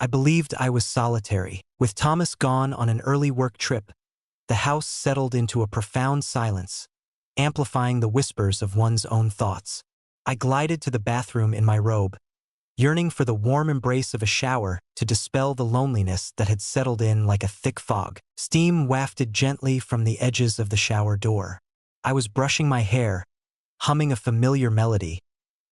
I believed I was solitary. With Thomas gone on an early work trip, the house settled into a profound silence, amplifying the whispers of one's own thoughts. I glided to the bathroom in my robe, yearning for the warm embrace of a shower to dispel the loneliness that had settled in like a thick fog. Steam wafted gently from the edges of the shower door. I was brushing my hair, humming a familiar melody,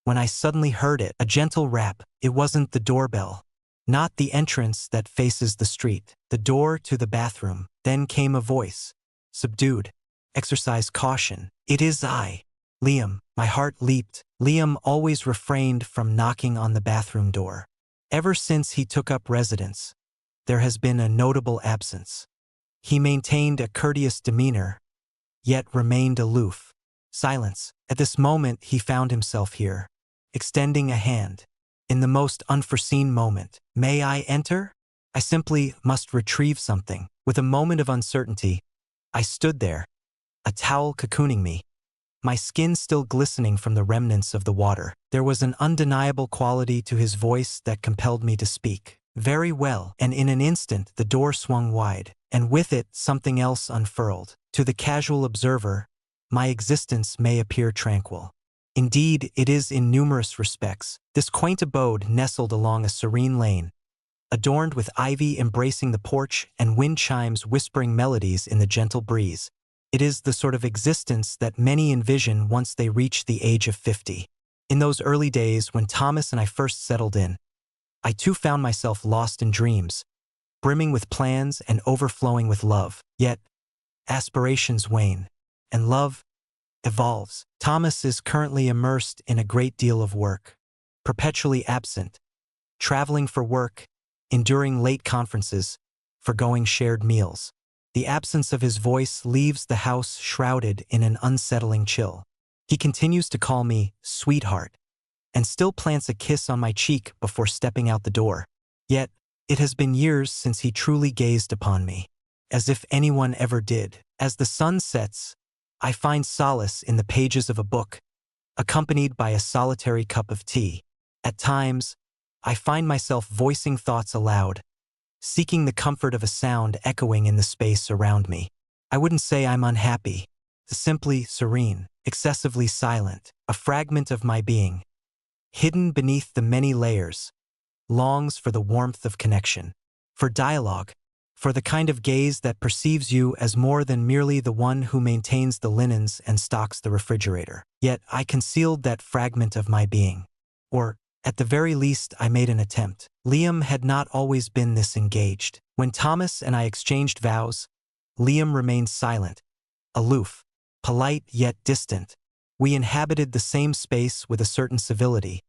when I suddenly heard it, a gentle rap. It wasn't the doorbell, not the entrance that faces the street, the door to the bathroom. Then came a voice, subdued. Exercise caution. It is I, Liam. My heart leaped. Liam always refrained from knocking on the bathroom door. Ever since he took up residence, there has been a notable absence. He maintained a courteous demeanor, yet remained aloof. Silence. At this moment he found himself here, extending a hand. In the most unforeseen moment. May I enter? I simply must retrieve something. With a moment of uncertainty, I stood there, a towel cocooning me, my skin still glistening from the remnants of the water. There was an undeniable quality to his voice that compelled me to speak. Very well. And in an instant the door swung wide, and with it something else unfurled. To the casual observer, my existence may appear tranquil. Indeed, it is in numerous respects. This quaint abode nestled along a serene lane, adorned with ivy embracing the porch and wind chimes whispering melodies in the gentle breeze. It is the sort of existence that many envision once they reach the age of 50. In those early days when Thomas and I first settled in, I too found myself lost in dreams, brimming with plans and overflowing with love. Yet, aspirations wane, and love evolves. Thomas is currently immersed in a great deal of work, perpetually absent, traveling for work, enduring late conferences, forgoing shared meals. The absence of his voice leaves the house shrouded in an unsettling chill. He continues to call me sweetheart, and still plants a kiss on my cheek before stepping out the door. Yet, it has been years since he truly gazed upon me, as if anyone ever did. As the sun sets, I find solace in the pages of a book, accompanied by a solitary cup of tea. At times, I find myself voicing thoughts aloud, seeking the comfort of a sound echoing in the space around me. I wouldn't say I'm unhappy, simply serene, excessively silent, a fragment of my being, hidden beneath the many layers, longs for the warmth of connection, for dialogue, for the kind of gaze that perceives you as more than merely the one who maintains the linens and stocks the refrigerator. Yet I concealed that fragment of my being. Or, at the very least, I made an attempt. Liam had not always been this engaged. When Thomas and I exchanged vows, Liam remained silent, aloof, polite yet distant. We inhabited the same space with a certain civility,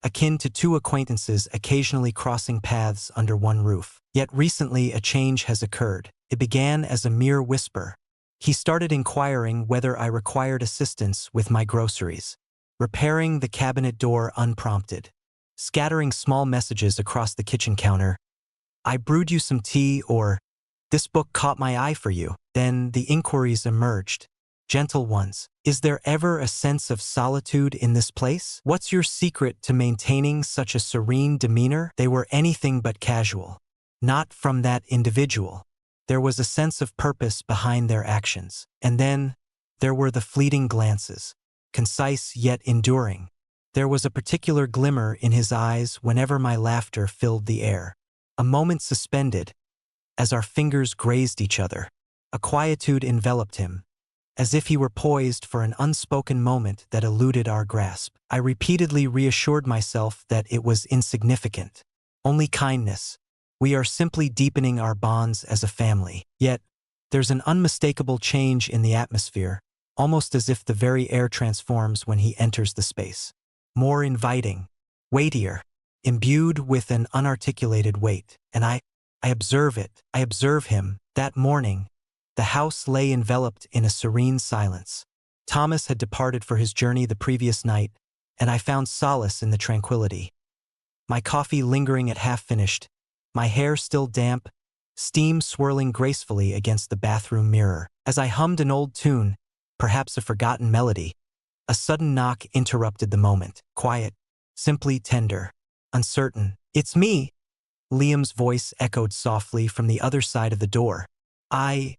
akin to two acquaintances occasionally crossing paths under one roof. Yet recently a change has occurred. It began as a mere whisper. He started inquiring whether I required assistance with my groceries, repairing the cabinet door unprompted, scattering small messages across the kitchen counter. I brewed you some tea, or this book caught my eye for you. Then the inquiries emerged, gentle ones. Is there ever a sense of solitude in this place? What's your secret to maintaining such a serene demeanor? They were anything but casual. Not from that individual. There was a sense of purpose behind their actions. And then, there were the fleeting glances, concise yet enduring. There was a particular glimmer in his eyes whenever my laughter filled the air. A moment suspended, as our fingers grazed each other. A quietude enveloped him, as if he were poised for an unspoken moment that eluded our grasp. I repeatedly reassured myself that it was insignificant. Only kindness. We are simply deepening our bonds as a family. Yet, there's an unmistakable change in the atmosphere, almost as if the very air transforms when he enters the space. More inviting, weightier, imbued with an unarticulated weight. And I observe it. I observe him. That morning, the house lay enveloped in a serene silence. Thomas had departed for his journey the previous night, and I found solace in the tranquility. My coffee lingering at half-finished, my hair still damp, steam swirling gracefully against the bathroom mirror. As I hummed an old tune, perhaps a forgotten melody, a sudden knock interrupted the moment. Quiet, simply tender, uncertain. It's me, Liam's voice echoed softly from the other side of the door. I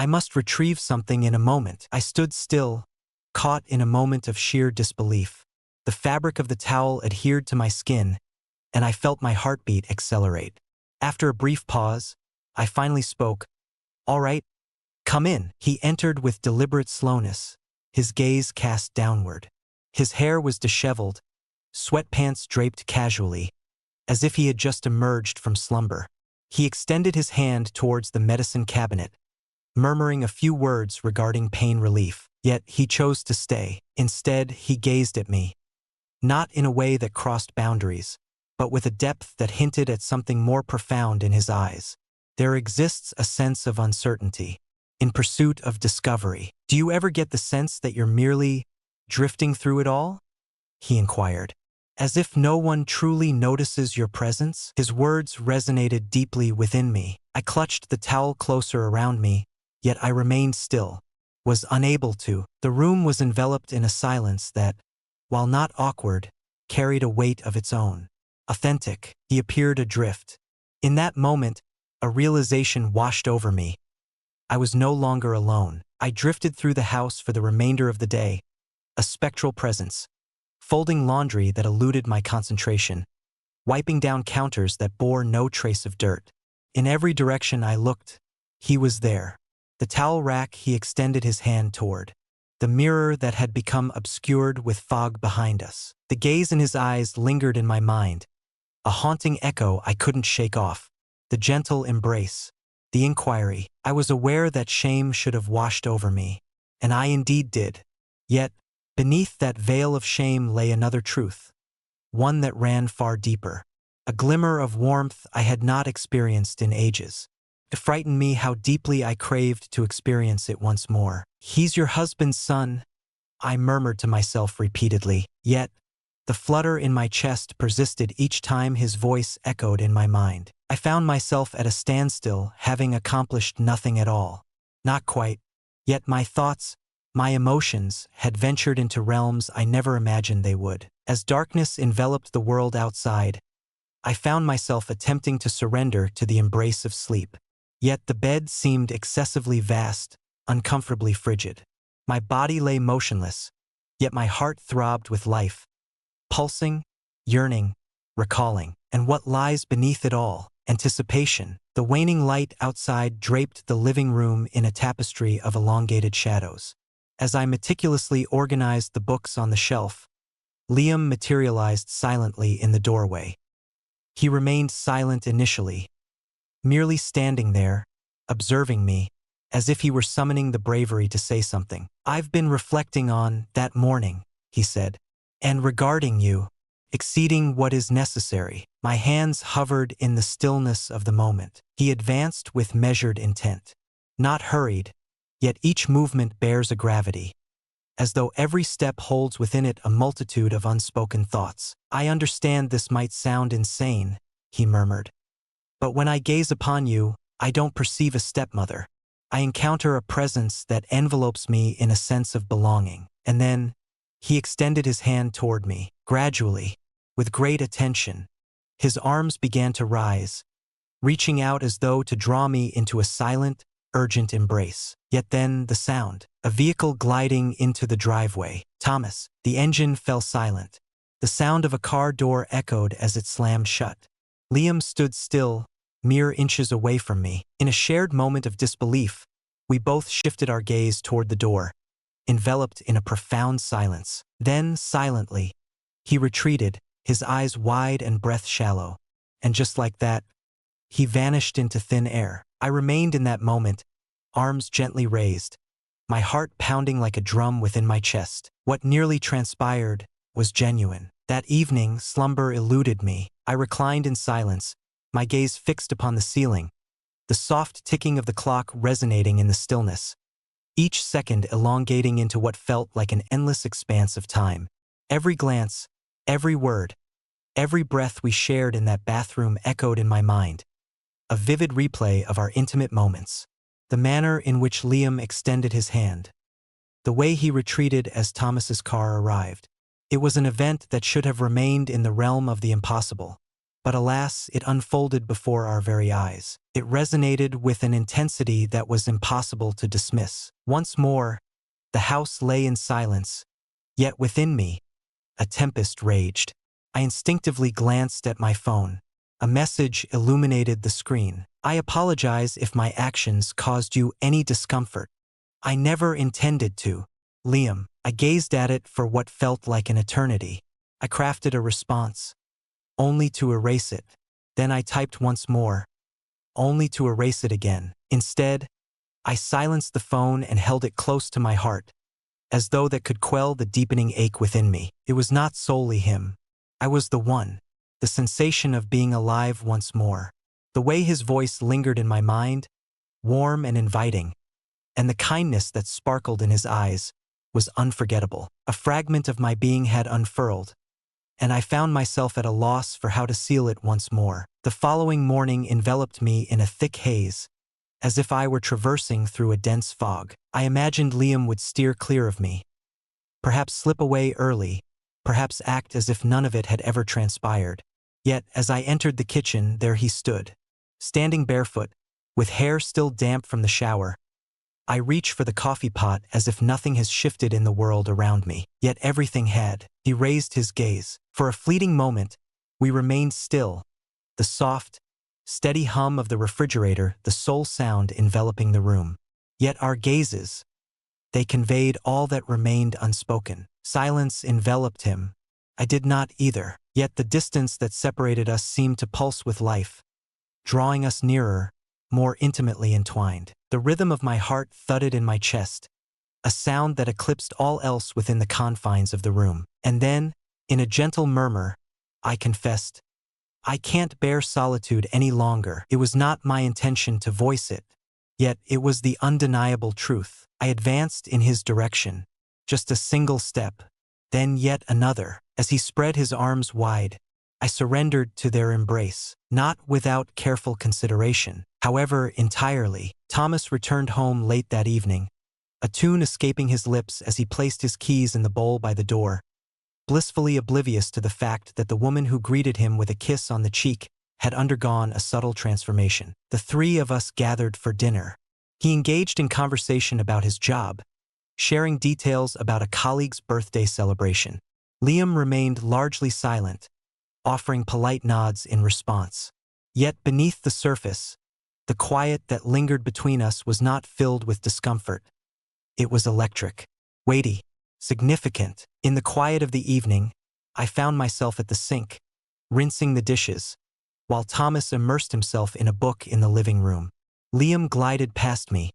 must retrieve something in a moment. I stood still, caught in a moment of sheer disbelief. The fabric of the towel adhered to my skin, and I felt my heartbeat accelerate. After a brief pause, I finally spoke. "All right, come in." He entered with deliberate slowness, his gaze cast downward. His hair was disheveled, sweatpants draped casually, as if he had just emerged from slumber. He extended his hand towards the medicine cabinet, murmuring a few words regarding pain relief. Yet he chose to stay. Instead, he gazed at me, not in a way that crossed boundaries, but with a depth that hinted at something more profound in his eyes. There exists a sense of uncertainty, in pursuit of discovery. "Do you ever get the sense that you're merely drifting through it all?" he inquired. "As if no one truly notices your presence?" His words resonated deeply within me. I clutched the towel closer around me, yet I remained still, was unable to. The room was enveloped in a silence that, while not awkward, carried a weight of its own. Authentic. He appeared adrift. In that moment, a realization washed over me. I was no longer alone. I drifted through the house for the remainder of the day, a spectral presence, folding laundry that eluded my concentration, wiping down counters that bore no trace of dirt. In every direction I looked, he was there. The towel rack he extended his hand toward, the mirror that had become obscured with fog behind us. The gaze in his eyes lingered in my mind, a haunting echo I couldn't shake off. The gentle embrace, the inquiry. I was aware that shame should have washed over me, and I indeed did. Yet, beneath that veil of shame lay another truth, one that ran far deeper. A glimmer of warmth I had not experienced in ages. It frightened me how deeply I craved to experience it once more. "He's your husband's son," I murmured to myself repeatedly. Yet, the flutter in my chest persisted each time his voice echoed in my mind. I found myself at a standstill, having accomplished nothing at all. Not quite. Yet my thoughts, my emotions, had ventured into realms I never imagined they would. As darkness enveloped the world outside, I found myself attempting to surrender to the embrace of sleep. Yet the bed seemed excessively vast, uncomfortably frigid. My body lay motionless, yet my heart throbbed with life, pulsing, yearning, recalling. And what lies beneath it all? Anticipation. The waning light outside draped the living room in a tapestry of elongated shadows. As I meticulously organized the books on the shelf, Liam materialized silently in the doorway. He remained silent initially, merely standing there, observing me, as if he were summoning the bravery to say something. "I've been reflecting on that morning," he said, "and regarding you, exceeding what is necessary." My hands hovered in the stillness of the moment. He advanced with measured intent, not hurried, yet each movement bears a gravity, as though every step holds within it a multitude of unspoken thoughts. "I understand this might sound insane," he murmured, "but when I gaze upon you, I don't perceive a stepmother. I encounter a presence that envelopes me in a sense of belonging." And then, he extended his hand toward me. Gradually, with great attention, his arms began to rise, reaching out as though to draw me into a silent, urgent embrace. Yet then the sound, a vehicle gliding into the driveway. "Thomas." The engine fell silent. The sound of a car door echoed as it slammed shut. Liam stood still, mere inches away from me. In a shared moment of disbelief, we both shifted our gaze toward the door, enveloped in a profound silence. Then, silently, he retreated, his eyes wide and breath shallow. And just like that, he vanished into thin air. I remained in that moment, arms gently raised, my heart pounding like a drum within my chest. What nearly transpired was genuine. That evening, slumber eluded me. I reclined in silence, my gaze fixed upon the ceiling, the soft ticking of the clock resonating in the stillness, each second elongating into what felt like an endless expanse of time. Every glance, every word, every breath we shared in that bathroom echoed in my mind, a vivid replay of our intimate moments. The manner in which Liam extended his hand, the way he retreated as Thomas's car arrived. It was an event that should have remained in the realm of the impossible, But alas, it unfolded before our very eyes. It resonated with an intensity that was impossible to dismiss. Once more, the house lay in silence, yet within me, a tempest raged. I instinctively glanced at my phone. A message illuminated the screen. I apologize if my actions caused you any discomfort. I never intended to. Liam. I gazed at it for what felt like an eternity. I crafted a response, only to erase it. Then I typed once more, only to erase it again. Instead, I silenced the phone and held it close to my heart, as though that could quell the deepening ache within me. It was not solely him. I was the one, the sensation of being alive once more. The way his voice lingered in my mind, warm and inviting, and the kindness that sparkled in his eyes was unforgettable. A fragment of my being had unfurled, and I found myself at a loss for how to seal it once more. The following morning enveloped me in a thick haze, as if I were traversing through a dense fog. I imagined Liam would steer clear of me, perhaps slip away early, perhaps act as if none of it had ever transpired. Yet, as I entered the kitchen, there he stood, standing barefoot, with hair still damp from the shower. I reach for the coffee pot as if nothing has shifted in the world around me. Yet everything had. He raised his gaze. For a fleeting moment, we remained still, the soft, steady hum of the refrigerator the sole sound enveloping the room. Yet our gazes, they conveyed all that remained unspoken. Silence enveloped him. I did not either. Yet the distance that separated us seemed to pulse with life, drawing us nearer, more intimately entwined. The rhythm of my heart thudded in my chest, a sound that eclipsed all else within the confines of the room. And then, in a gentle murmur, I confessed, I can't bear solitude any longer. It was not my intention to voice it, yet it was the undeniable truth. I advanced in his direction, just a single step, then yet another. As he spread his arms wide, I surrendered to their embrace, not without careful consideration, however entirely. Thomas returned home late that evening, a tune escaping his lips as he placed his keys in the bowl by the door, blissfully oblivious to the fact that the woman who greeted him with a kiss on the cheek had undergone a subtle transformation. The three of us gathered for dinner. He engaged in conversation about his job, sharing details about a colleague's birthday celebration. Liam remained largely silent, offering polite nods in response. Yet beneath the surface, the quiet that lingered between us was not filled with discomfort. It was electric, weighty, significant. In the quiet of the evening, I found myself at the sink, rinsing the dishes, while Thomas immersed himself in a book in the living room. Liam glided past me,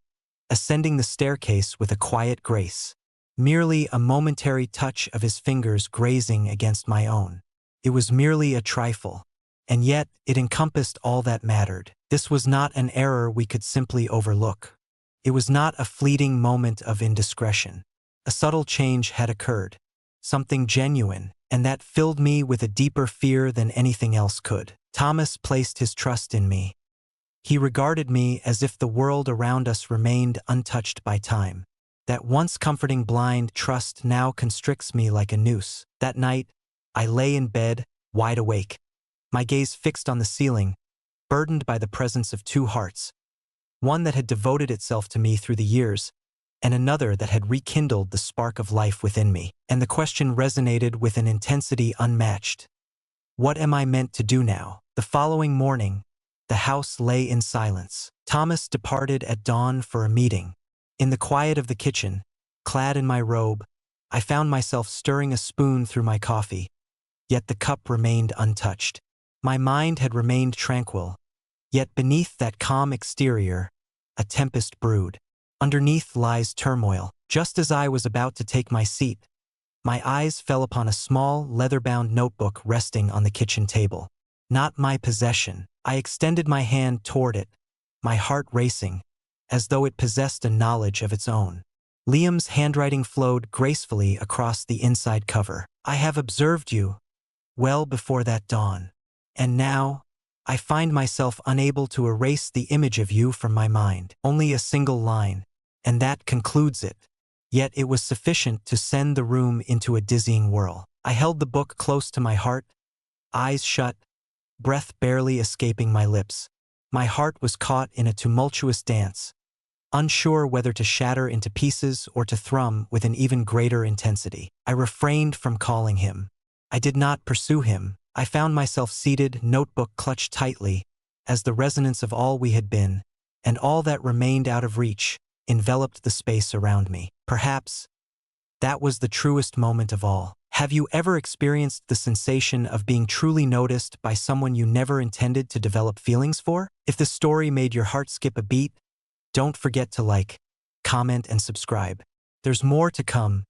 ascending the staircase with a quiet grace, merely a momentary touch of his fingers grazing against my own. It was merely a trifle, and yet it encompassed all that mattered. This was not an error we could simply overlook. It was not a fleeting moment of indiscretion. A subtle change had occurred, something genuine, and that filled me with a deeper fear than anything else could. Thomas placed his trust in me. He regarded me as if the world around us remained untouched by time. That once comforting blind trust now constricts me like a noose. That night, I lay in bed, wide awake, my gaze fixed on the ceiling, burdened by the presence of two hearts, one that had devoted itself to me through the years, and another that had rekindled the spark of life within me. And the question resonated with an intensity unmatched. What am I meant to do now? The following morning, the house lay in silence. Thomas departed at dawn for a meeting. In the quiet of the kitchen, clad in my robe, I found myself stirring a spoon through my coffee, yet the cup remained untouched. My mind had remained tranquil, yet beneath that calm exterior, a tempest brewed. Underneath lies turmoil. Just as I was about to take my seat, my eyes fell upon a small, leather-bound notebook resting on the kitchen table. Not my possession. I extended my hand toward it, my heart racing, as though it possessed a knowledge of its own. Liam's handwriting flowed gracefully across the inside cover. I have observed you well before that dawn, and now I find myself unable to erase the image of you from my mind. Only a single line, and that concludes it. Yet it was sufficient to send the room into a dizzying whirl. I held the book close to my heart, eyes shut, breath barely escaping my lips. My heart was caught in a tumultuous dance, unsure whether to shatter into pieces or to thrum with an even greater intensity. I refrained from calling him. I did not pursue him. I found myself seated, notebook clutched tightly, as the resonance of all we had been, and all that remained out of reach, enveloped the space around me. Perhaps that was the truest moment of all. Have you ever experienced the sensation of being truly noticed by someone you never intended to develop feelings for? If the story made your heart skip a beat, don't forget to like, comment, and subscribe. There's more to come.